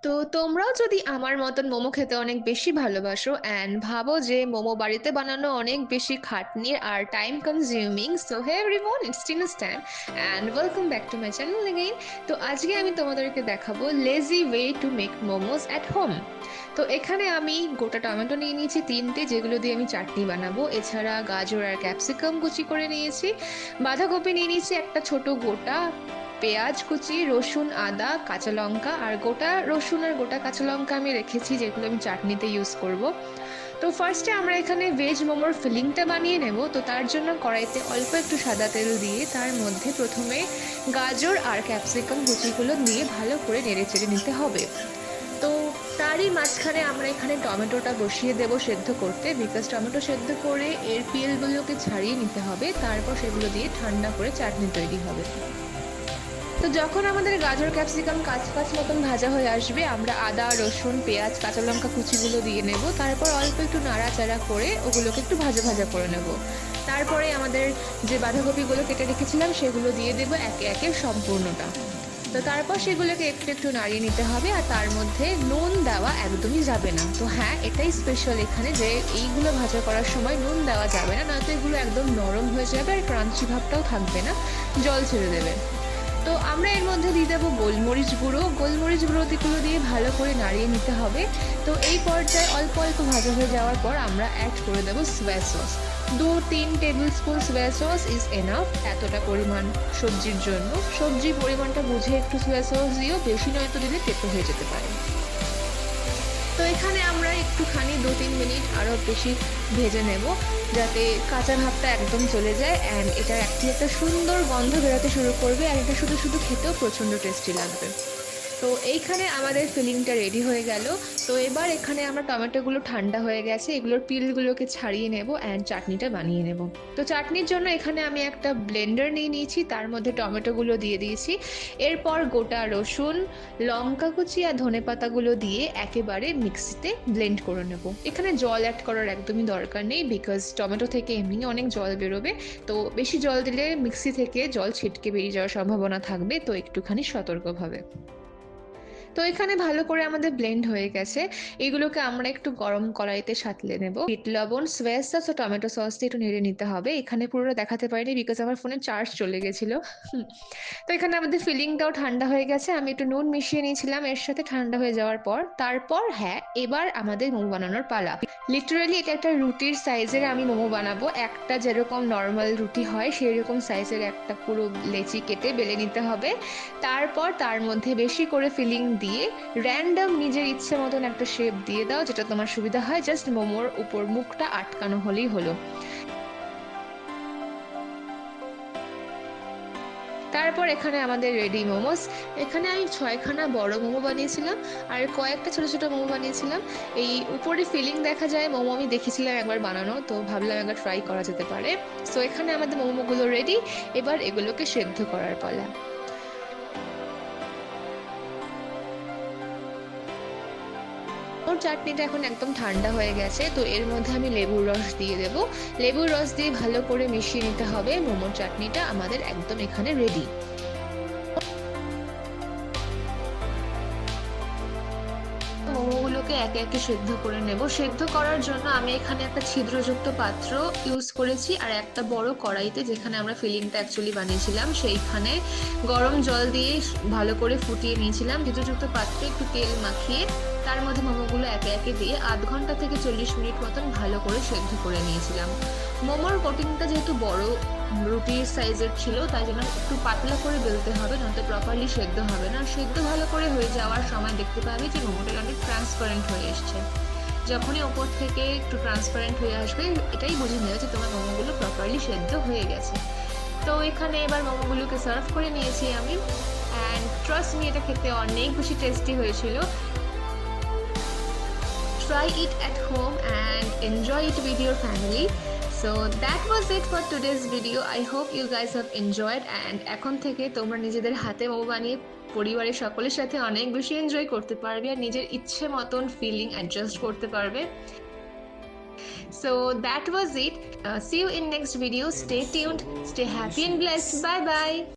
তো তোমরাও যদি আমার মতন মোমো খেতে অনেক বেশি ভালোবাসো অ্যান্ড ভাবো যে মোমো বাড়িতে বানানো অনেক বেশি খাটনির আর time consuming, so hey everyone, it's Tina's time and welcome back to my channel again. তো আজকে আমি তোমাদেরকে দেখাবো lazy way to make momos at home. তো এখানে আমি গোটা টমেটো নিয়ে নিয়েছি তিনটে, যেগুলো দিয়ে আমি চাটনি বানাবো। এছাড়া গাজর আর ক্যাপসিকাম কুচি করে নিয়েছি, বাঁধাকপি নিয়ে নিয়েছি একটা ছোট গোটা, পেঁয়াজ কুচি, রসুন, আদা, কাঁচা লঙ্কা, আর গোটা রসুন আর গোটা কাঁচা লঙ্কা আমি রেখেছি, যেগুলো আমি চাটনিতে ইউজ করব। তো ফার্স্টে আমরা এখানে ভেজ মোমোর ফিলিংটা বানিয়ে নেব। তো তার জন্য কড়াইতে অল্প একটু সাদা তেল দিয়ে তার মধ্যে প্রথমে গাজর আর ক্যাপসিকাম কুচিগুলো দিয়ে ভালো করে নেড়ে চেড়ে নিতে হবে। তো তারই মাঝখানে আমরা এখানে টমেটোটা বসিয়ে দেব সেদ্ধ করতে, বিকজ টমেটো সেদ্ধ করে এর পিলগুলোকে ছাড়িয়ে নিতে হবে, তারপর সেগুলো দিয়ে ঠান্ডা করে চাটনি তৈরি হবে। তো যখন আমাদের গাজর ক্যাপসিকাম কাঁচ কাঁচ মতন ভাজা হয়ে আসবে, আমরা আদা, রসুন, পেঁয়াজ, কাঁচা লঙ্কা কুচিগুলো দিয়ে নেব। তারপর অল্প একটু নাড়াচাড়া করে ওগুলোকে একটু ভাজা ভাজা করে নেব। তারপরে আমাদের যে বাঁধাকপিগুলো কেটে রেখেছিলাম সেগুলো দিয়ে দেবো একে একে সম্পূর্ণটা। তো তারপর সেগুলোকে একটু একটু নাড়িয়ে নিতে হবে, আর তার মধ্যে নুন দেওয়া একদমই যাবে না। তো হ্যাঁ, এটাই স্পেশাল এখানে, যে এইগুলো ভাজা করার সময় নুন দেওয়া যাবে না, নয়তো এগুলো একদম নরম হয়ে যাবে আর ক্রাঞ্চি ভাবটাও থাকবে না, জল ছেড়ে দেবে। তো আমরা এর মধ্যে দিয়ে দেবো গোলমরিচ গুঁড়ো। গোলমরিচ গুঁড়োগুলো দিয়ে ভালো করে নাড়িয়ে নিতে হবে। তো এই পর্যায়ে অল্প অল্প ভাজা হয়ে যাওয়ার পর আমরা অ্যাড করে দেবো সোয়া sauce. 2-3 table spoon soya sauce is enough এতটা পরিমাণ সবজির জন্য। সবজির পরিমাণটা বুঝে একটু সোয়া সস দিও, বেশি নয়তো দিলে তেতো হয়ে যেতে পারে। তো এখানে আমরা একটুখানি 2-3 মিনিট আরও বেশি ভেজে নেব, যাতে কাঁচা ভাবটা একদম চলে যায় অ্যান্ড এটার একটা সুন্দর গন্ধ বেরোতে শুরু করবে, আর এটা শুধু শুধু খেতেও প্রচণ্ড টেস্টি লাগবে। তো এইখানে আমাদের ফিলিংটা রেডি হয়ে গেল। তো এবার এখানে আমরা টমেটোগুলো ঠান্ডা হয়ে গেছে, এগুলোর পিলগুলোকে ছাড়িয়ে নেব অ্যান্ড চাটনিটা বানিয়ে নেব। তো চাটনির জন্য এখানে আমি একটা ব্লেন্ডার নিয়ে নিয়েছি, তার মধ্যে টমেটোগুলো দিয়ে দিয়েছি। এরপর গোটা রসুন, লঙ্কা কুচি আর ধনেপাতাগুলো দিয়ে একেবারে মিক্সিতে ব্লেন্ড করে নেব। এখানে জল অ্যাড করার একদমই দরকার নেই, বিকজ টমেটো থেকে এমনি অনেক জল বেরোবে। তো বেশি জল দিলে মিক্সি থেকে জল ছিটকে বেরিয়ে যাওয়ার সম্ভাবনা থাকবে, তো একটুখানি সতর্কভাবে। তো এখানে ভালো করে আমাদের ব্লেন্ড হয়ে গেছে। এগুলোকে আমরা একটু গরম কড়াইতে সাঁতলে নেব। বিট লবণ, সোয়া সস ও টমেটো সস দিয়ে একটু নেড়ে নিতে হবে। এখানে পুরোটা দেখাতে পারিনি বিকজ আমার ফোনে চার্জ চলে গেছিল। তো এখানে আমাদের ফিলিংটাও ঠান্ডা হয়ে গেছে। আমি একটু নুন মিশিয়ে নিয়েছিলাম এর সাথে, ঠান্ডা হয়ে যাওয়ার পর তারপর হ্যাঁ, এবার আমাদের মোমো বানানোর পালা। লিটারালি এটা একটা রুটির সাইজের আমি মোমো বানাবো। একটা যেরকম নর্মাল রুটি হয় সেই রকম সাইজের একটা পুরো লেচি কেটে বেলে নিতে হবে। তারপর তার মধ্যে বেশি করে ফিলিং দিয়ে র্যান্ডম নিজের ইচ্ছে মতন একটা শেপ দিয়ে দাও, যেটা তোমার সুবিধা হয়। জাস্ট মোমোর উপর মুখটা আটকানো হলেই হলো। তারপর এখানে আমাদের রেডি মোমোস। এখানে আমি 6খানা বড় মোমো বানিয়েছিলাম আর কয়েকটা ছোট ছোট মোমো বানিয়েছিলাম। এই উপরে ফিলিং দেখা যায় মোমো আমি দেখেছিলাম একবার বানানো, তো ভাবলাম একবার ট্রাই করা যেতে পারে। সো এখানে আমাদের মোমোগুলো রেডি, এবার এগুলোকে সেদ্ধ করার পালা। ওর চাটনিটা এখন একদম ঠান্ডা হয়ে গেছে, তো এর মধ্যে আমি লেবুর রস দিয়ে দেবো। লেবুর রস দিয়ে ভালো করে মিশিয়ে নিতে হবে। মোমোর চাটনিটা আমাদের একদম এখানে রেডি। মোমোগুলোকে একে একে সেদ্ধ করে নেব। সেদ্ধ করার জন্য আমি এখানে একটা ছিদ্রযুক্ত পাত্র ইউজ করেছি, আর একটা বড় কড়াইতে, যেখানে আমরা ফিলিংটা অ্যাকচুয়ালি বানিয়েছিলাম, সেইখানে গরম জল দিয়ে ভালো করে ফুটিয়ে নিয়েছিলাম। ছিদ্রযুক্ত পাত্রে একটু তেল মাখিয়ে তার মধ্যে মোমোগুলো একে একে দিয়ে 0.5 ঘন্টা থেকে 40 মিনিট মতন ভালো করে সেদ্ধ করে নিয়েছিলাম। মোমোর কোটিংটা যেহেতু বড় রুটির সাইজের ছিল, তাই জন্য একটু পাতলা করে বেলতে হবে, নয়তো প্রপারলি সেদ্ধ হবে না। সেদ্ধ ভালো করে হয়ে যাওয়ার সময় দেখতে পাবে যে মোমোটা অনেক ট্রান্সপারেন্ট হয়ে এসছে। যখনই ওপর থেকে একটু ট্রান্সপারেন্ট হয়ে আসবে, এটাই বুঝে নেবে যে তোমার মোমোগুলো প্রপারলি সেদ্ধ হয়ে গেছে। তো এখানে এবার মোমোগুলোকে সার্ভ করে নিয়েছি আমি, অ্যান্ড ট্রাস্ট মি, এটা খেতে অনেক বেশি টেস্টি হয়েছিল। Try it at home and enjoy it with your family. So that was it for today's video. I hope you guys have enjoyed, and এখন থেকে তোমরা নিজেদের হাতে মোমো বানিয়ে পরিবারের সকলের সাথে অনেক বেশি এনজয় করতে পারবে আর নিজের ইচ্ছে মতন ফিলিং অ্যাডজাস্ট করতে পারবে। So that was it. See you in next video. Stay tuned, stay happy and blessed. Bye bye.